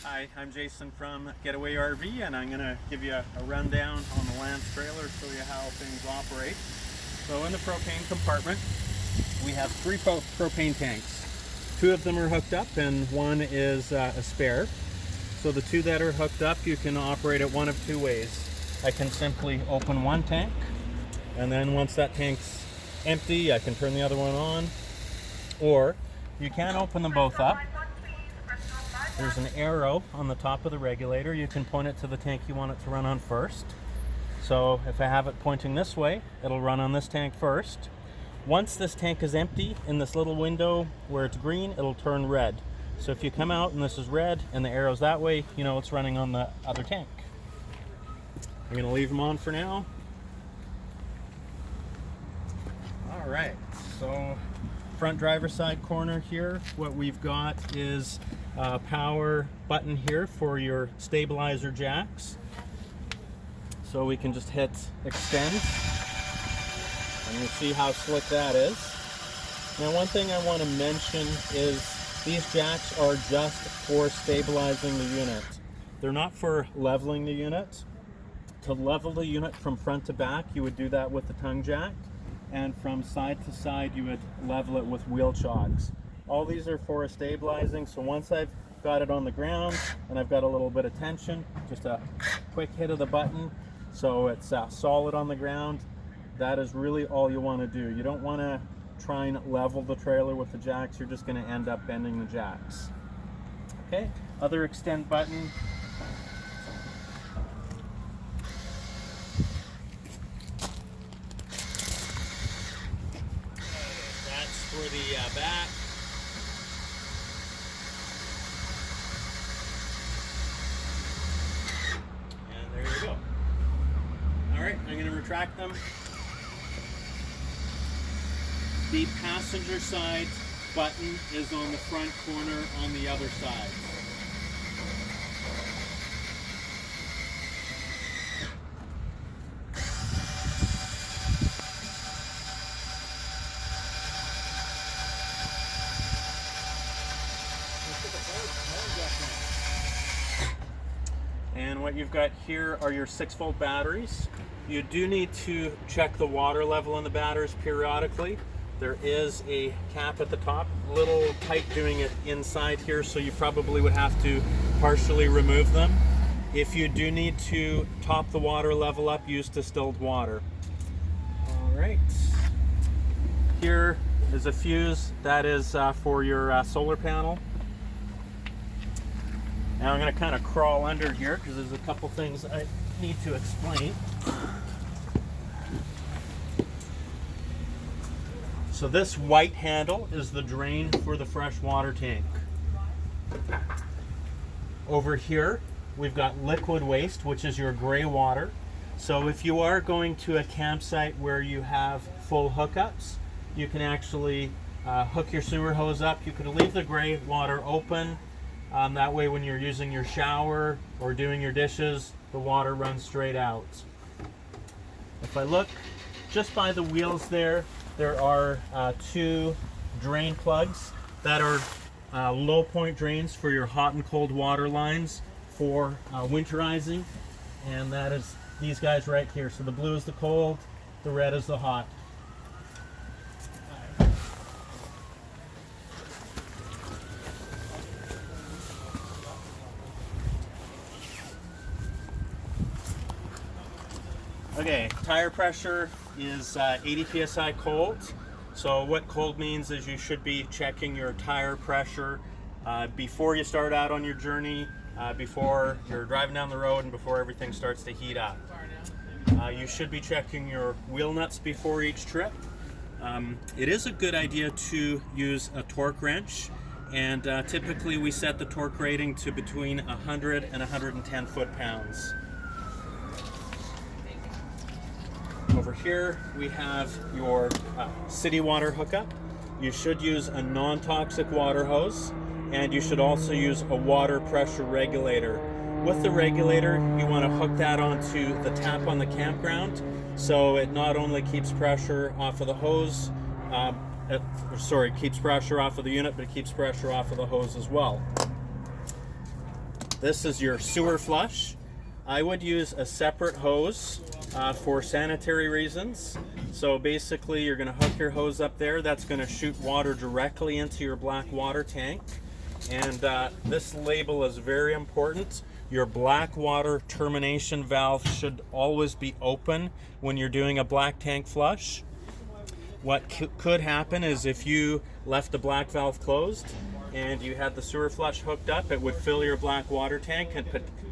Hi, I'm Jason from Getaway RV, and I'm going to give you a rundown on the Lance trailer, show you how things operate. So in the propane compartment, we have three propane tanks. Two of them are hooked up and one is a spare. So the two that are hooked up, you can operate it one of two ways. I can simply open one tank, and then once that tank's empty, I can turn the other one on. Or you can open them both up. There's an arrow on the top of the regulator. You can point it to the tank you want it to run on first. So if I have it pointing this way, it'll run on this tank first. Once this tank is empty, in this little window where it's green, it'll turn red. So if you come out and this is red and the arrow's that way, you know it's running on the other tank. I'm gonna leave them on for now. All right, so front driver's side corner here, what we've got is a power button here for your stabilizer jacks. So we can just hit extend, and you see how slick that is. Now one thing I want to mention is these jacks are just for stabilizing the unit. They're not for leveling the unit. To level the unit from front to back, you would do that with the tongue jack, and from side to side you would level it with wheel chocks. All these are for stabilizing, so once I've got it on the ground and I've got a little bit of tension, just a quick hit of the button so it's solid on the ground. That is really all you want to do. You don't want to try and level the trailer with the jacks. You're just going to end up bending the jacks. Okay, other extend button. That's for the back. And there you go. All right, I'm going to retract them. The passenger side button is on the front corner on the other side. And what you've got here are your 6-volt batteries. You do need to check the water level in the batteries periodically. There is a cap at the top, little pipe doing it inside here, so you probably would have to partially remove them. If you do need to top the water level up, use distilled water. All right. Here is a fuse. That is for your solar panel. Now I'm going to kind of crawl under here because there's a couple things I need to explain. So this white handle is the drain for the fresh water tank. Over here we've got liquid waste, which is your gray water. So if you are going to a campsite where you have full hookups, you can actually hook your sewer hose up. You can leave the gray water open. That way when you're using your shower or doing your dishes, the water runs straight out. If I look just by the wheels there are two drain plugs that are low point drains for your hot and cold water lines for winterizing, and that is these guys right here. So the blue is the cold, the red is the hot. Okay, tire pressure is 80 psi cold. So what cold means is you should be checking your tire pressure before you start out on your journey, before you're driving down the road, and before everything starts to heat up. You should be checking your wheel nuts before each trip. It is a good idea to use a torque wrench, and typically we set the torque rating to between 100 and 110 foot-pounds. Over here we have your city water hookup. You should use a non-toxic water hose, and you should also use a water pressure regulator. With the regulator, you want to hook that onto the tap on the campground, so it not only keeps pressure off of the hose, keeps pressure off of the unit, but it keeps pressure off of the hose as well. This is your sewer flush. I would use a separate hose for sanitary reasons. So basically you're going to hook your hose up there. That's going to shoot water directly into your Blackwater tank. And this label is very important. Your Blackwater termination valve should always be open when you're doing a black tank flush. What could happen is if you left the black valve closed and you had the sewer flush hooked up, it would fill your Blackwater tank and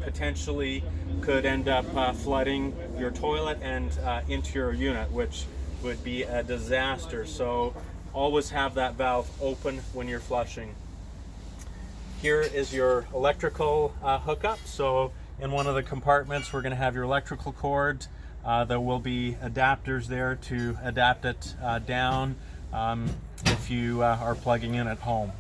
potentially could end up flooding your toilet and into your unit, which would be a disaster. So always have that valve open when you're flushing. Here is your electrical hookup. So in one of the compartments, we're going to have your electrical cord. There will be adapters there to adapt it down if you are plugging in at home.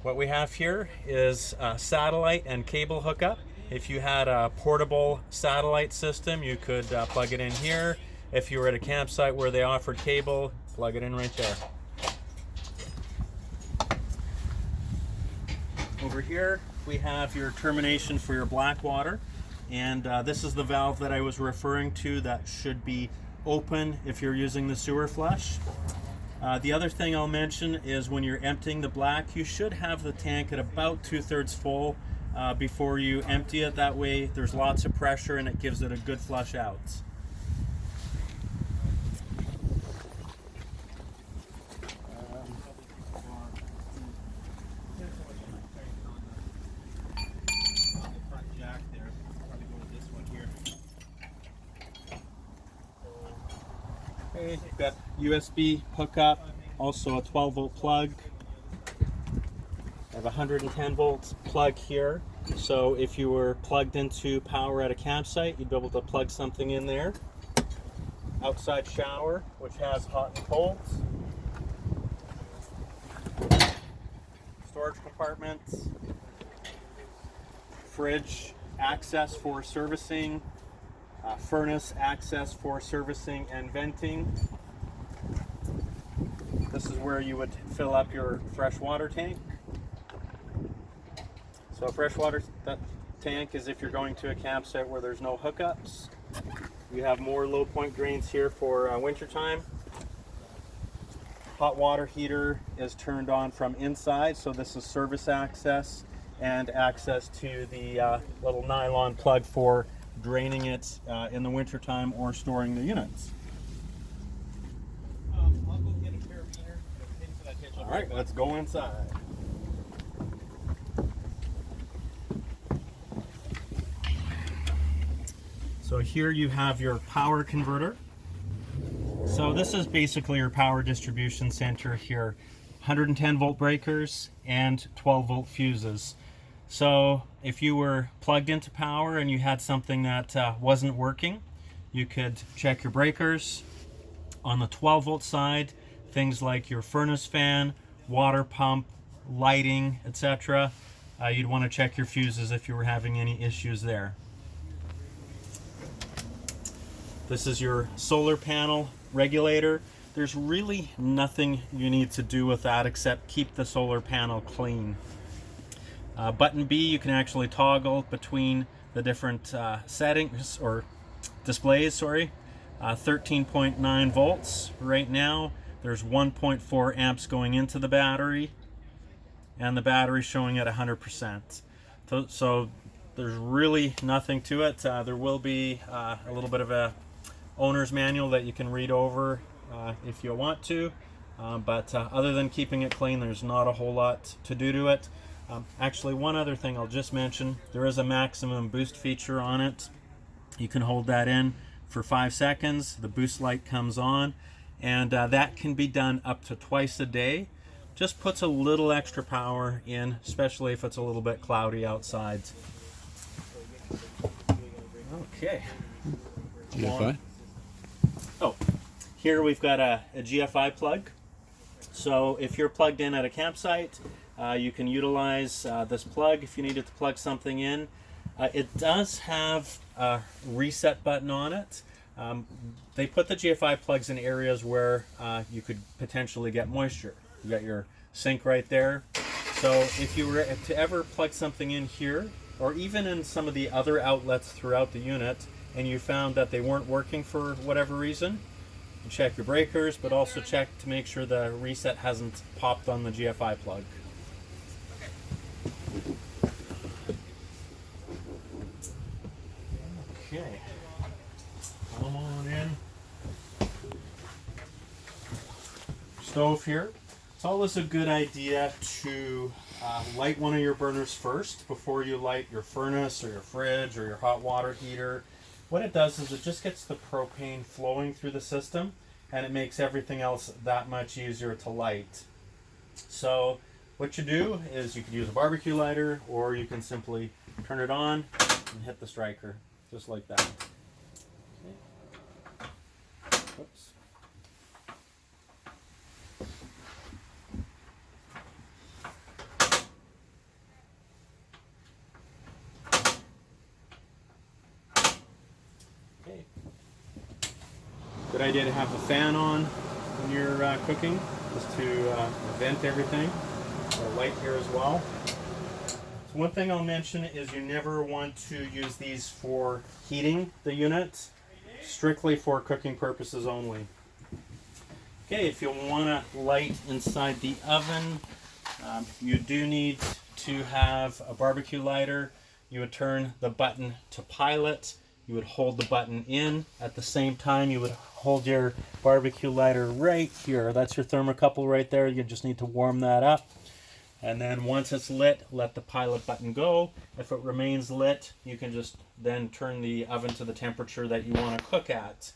What we have here is satellite and cable hookup. If you had a portable satellite system, you could plug it in here. If you were at a campsite where they offered cable, plug it in right there. Over here we have your termination for your Blackwater, and this is the valve that I was referring to that should be open if you're using the sewer flush. The other thing I'll mention is when you're emptying the black, you should have the tank at about 2/3 full before you empty it. That way there's lots of pressure and it gives it a good flush out. Okay, you've got USB hookup, also a 12-volt plug. I have a 110 volt plug here, so if you were plugged into power at a campsite, you'd be able to plug something in there. Outside shower, which has hot and cold. Storage compartments. Fridge access for servicing. Furnace access for servicing and venting. This is where you would fill up your freshwater tank. So a freshwater tank is if you're going to a campsite where there's no hookups. You have more low point drains here for winter time. Hot water heater is turned on from inside, so this is service access and access to the little nylon plug for draining it in the winter time or storing the units. I'll go get a carabiner. All right, let's go inside. So here you have your power converter. So this is basically your power distribution center here. 110 volt breakers and 12 volt fuses. So if you were plugged into power and you had something that wasn't working, you could check your breakers. On the 12 volt side, things like your furnace fan, water pump, lighting, etc. You'd want to check your fuses if you were having any issues there. This is your solar panel regulator. There's really nothing you need to do with that except keep the solar panel clean. Button B, you can actually toggle between the different settings or displays, sorry. 13.9 volts right now. There's 1.4 amps going into the battery and the battery showing at 100%. So there's really nothing to it. There will be a little bit of a owner's manual that you can read over if you want to, but other than keeping it clean, there's not a whole lot to do to it. Actually, one other thing I'll just mention, there is a maximum boost feature on it. You can hold that in for 5 seconds, the boost light comes on, and that can be done up to twice a day. Just puts a little extra power in, especially if it's a little bit cloudy outside. Okay. GFI? Oh, here we've got a GFI plug. So if you're plugged in at a campsite, you can utilize this plug if you needed to plug something in. It does have a reset button on it. They put the GFI plugs in areas where you could potentially get moisture. You got your sink right there. So if you were to ever plug something in here, or even in some of the other outlets throughout the unit, and you found that they weren't working for whatever reason, you check your breakers, but also check to make sure the reset hasn't popped on the GFI plug. Okay, come on in. Stove here. It's always a good idea to light one of your burners first before you light your furnace or your fridge or your hot water heater. What it does is it just gets the propane flowing through the system, and it makes everything else that much easier to light. So what you do is you could use a barbecue lighter, or you can simply turn it on and hit the striker, just like that. Okay. Oops. Okay. Good idea to have the fan on when you're cooking, just to vent everything. A light here as well. So one thing I'll mention is you never want to use these for heating the unit, strictly for cooking purposes only. Okay, if you want to light inside the oven, you do need to have a barbecue lighter. You would turn the button to pilot. You would hold the button in. At the same time, you would hold your barbecue lighter right here. That's your thermocouple right there. You just need to warm that up. And then once it's lit, let the pilot button go. If it remains lit, you can just then turn the oven to the temperature that you want to cook at.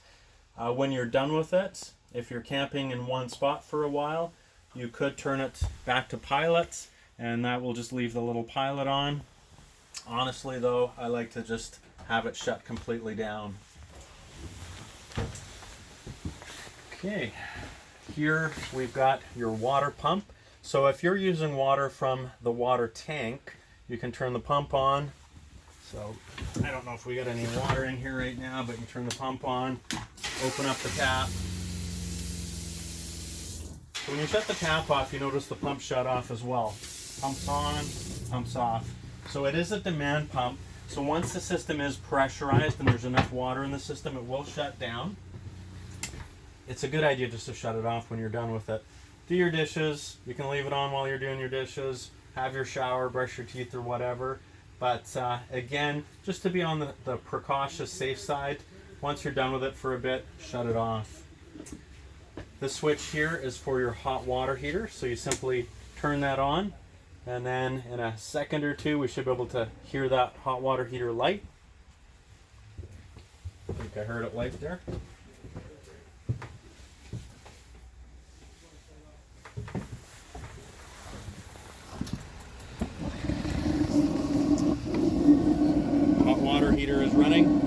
When you're done with it, if you're camping in one spot for a while, you could turn it back to pilot, and that will just leave the little pilot on. Honestly though, I like to just have it shut completely down. Okay, here we've got your water pump. So if you're using water from the water tank, you can turn the pump on. So I don't know if we got any water in here right now, but you turn the pump on, open up the tap. So when you shut the tap off, you notice the pump shut off as well. Pump's on, pump's off. So it is a demand pump. So once the system is pressurized and there's enough water in the system, it will shut down. It's a good idea just to shut it off when you're done with it. Do your dishes. You can leave it on while you're doing your dishes. Have your shower, brush your teeth or whatever. But again, just to be on the precautious safe side, once you're done with it for a bit, shut it off. This switch here is for your hot water heater. So you simply turn that on, and then in a second or two, we should be able to hear that hot water heater light. I think I heard it light there. Hot water heater is running.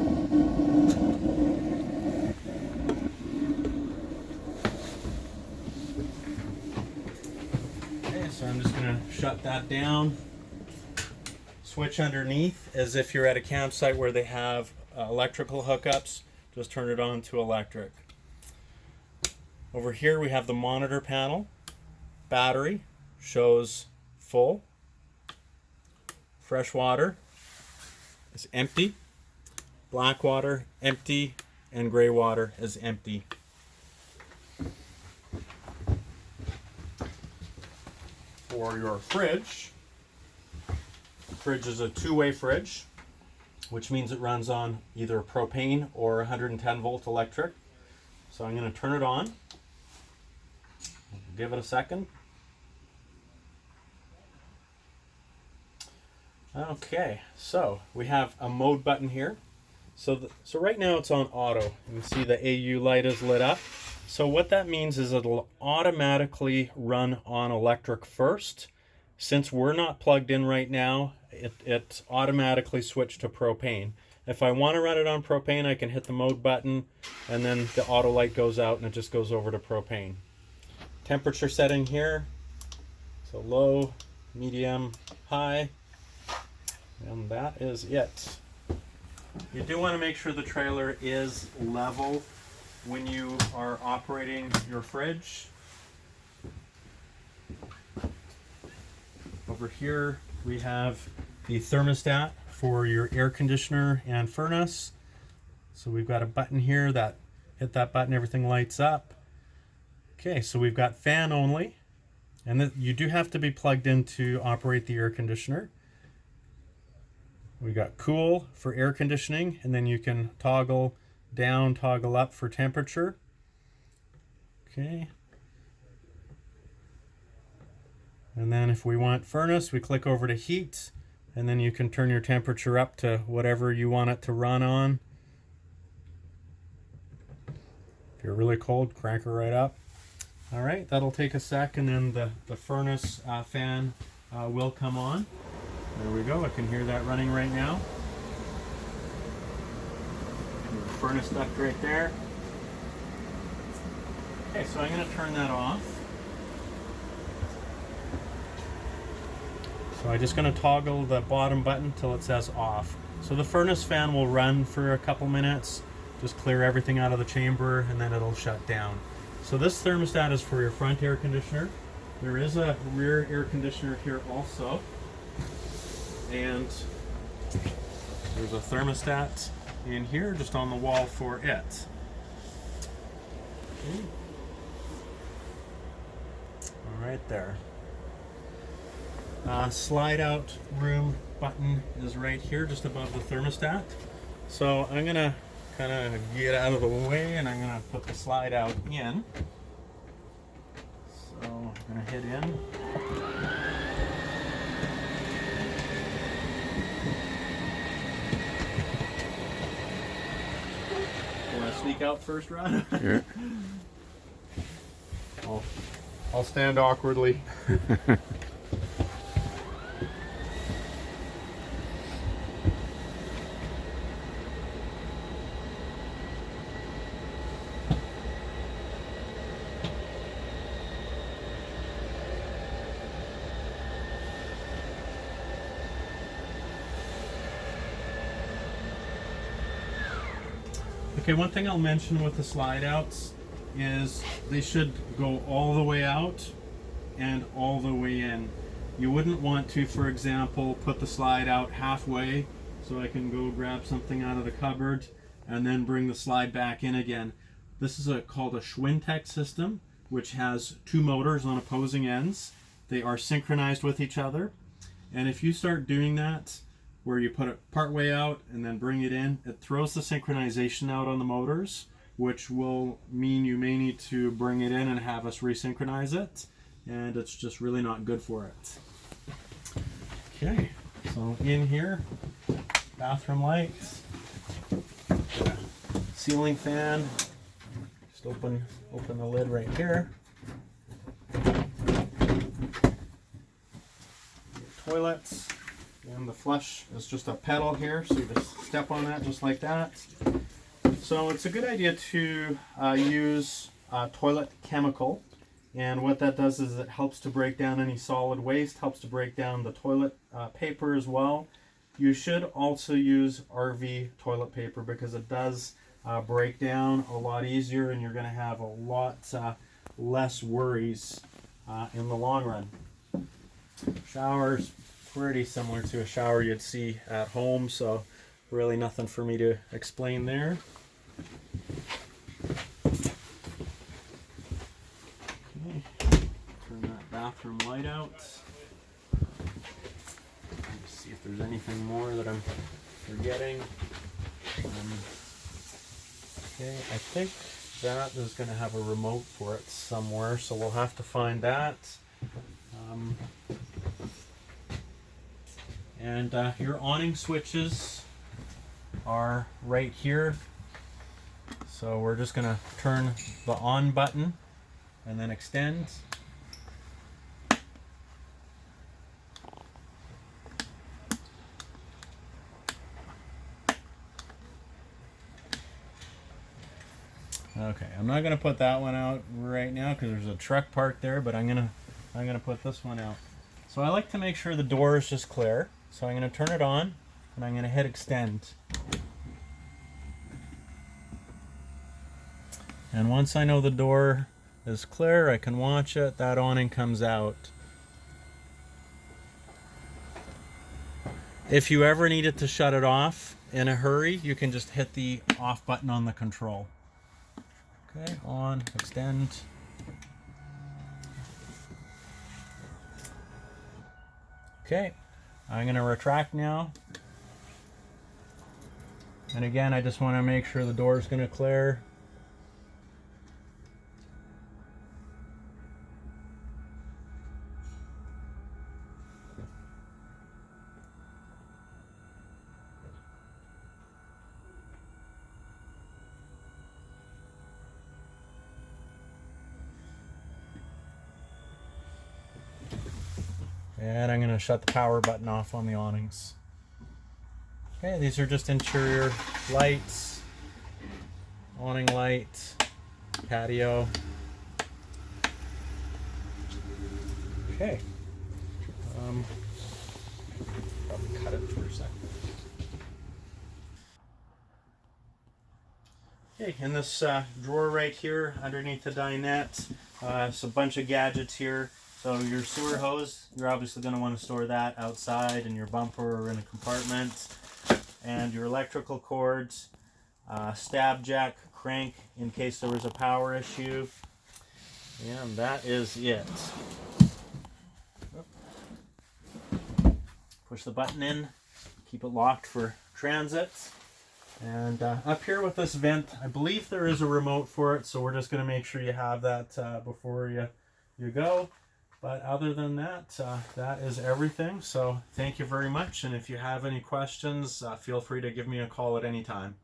So I'm just going to shut that down. Switch underneath, as if you're at a campsite where they have electrical hookups. Just turn it on to electric. Over here we have the monitor panel. Battery shows full. Fresh water is empty. Blackwater empty, and gray water is empty. For your fridge is a two-way fridge, which means it runs on either propane or 110 volt electric. So I'm going to turn it on. Give it a second. Okay, so we have a mode button here. So right now it's on auto. You can see the AU light is lit up. So what that means is it'll automatically run on electric first. Since we're not plugged in right now, it automatically switched to propane. If I want to run it on propane, I can hit the mode button, and then the auto light goes out and it just goes over to propane. Temperature setting here, so low, medium, high, and that is it. You do want to make sure the trailer is level when you are operating your fridge. over here we have the thermostat for your air conditioner and furnace. So we've got a button here that hit that button, everything lights up. Okay, so we've got fan only, and you do have to be plugged in to operate the air conditioner. We got cool for air conditioning, and then you can toggle down, toggle up for temperature. Okay. And then if we want furnace, we click over to heat, and then you can turn your temperature up to whatever you want it to run on. If you're really cold, crank it right up. All right, that'll take a sec, and then the furnace fan will come on. There we go, I can hear that running right now. The furnace duct right there. Okay, so I'm going to turn that off. So I'm just going to toggle the bottom button till it says off. So the furnace fan will run for a couple minutes, just clear everything out of the chamber, and then it'll shut down. So this thermostat is for your front air conditioner. There is a rear air conditioner here also. And there's a thermostat in here just on the wall for it. Okay. All right there. Slide out room button is right here just above the thermostat. So I'm gonna kind of get out of the way, and I'm gonna put the slide out in. So I'm gonna hit in. Sneak out first, Ron? Sure. I'll stand awkwardly. Okay, one thing I'll mention with the slide outs is they should go all the way out and all the way in. You wouldn't want to, for example, put the slide out halfway so I can go grab something out of the cupboard and then bring the slide back in again. This is called a Schwintek system, which has two motors on opposing ends. They are synchronized with each other. And if you start doing that, where you put it part way out and then bring it in, it throws the synchronization out on the motors, which will mean you may need to bring it in and have us resynchronize it, and it's just really not good for it. Okay, so in here, bathroom lights, ceiling fan, just open the lid right here. Toilets. And the flush is just a pedal here, so you just step on that just like that. So it's a good idea to use toilet chemical, and what that does is it helps to break down any solid waste, helps to break down the toilet paper as well. You should also use RV toilet paper because it does break down a lot easier, and you're going to have a lot less worries in the long run. Showers. Pretty similar to a shower you'd see at home, so really nothing for me to explain there. Okay. Turn that bathroom light out. Let's see if there's anything more that I'm forgetting. Okay, I think that is going to have a remote for it somewhere, so we'll have to find that. And your awning switches are right here. So we're just going to turn the on button and then extend. Okay, I'm not going to put that one out right now because there's a truck parked there, but I'm going to put this one out. So I like to make sure the door is just clear. So I'm going to turn it on, and I'm going to hit extend. And once I know the door is clear, I can watch it. That awning comes out. If you ever needed to shut it off in a hurry, you can just hit the off button on the control. Okay, on, extend. Okay, I'm going to retract now. And again, I just want to make sure the door is going to clear. And I'm going to shut the power button off on the awnings. Okay, these are just interior lights, awning light, patio. Okay. Probably cut it for a second. Okay, in this drawer right here underneath the dinette, it's a bunch of gadgets here. So your sewer hose, you're obviously going to want to store that outside in your bumper or in a compartment. And your electrical cords, stab jack, crank in case there was a power issue. And that is it. Push the button in, keep it locked for transit. And up here with this vent, I believe there is a remote for it, so we're just going to make sure you have that before you go. But other than that, that is everything. So thank you very much. And if you have any questions, feel free to give me a call at any time.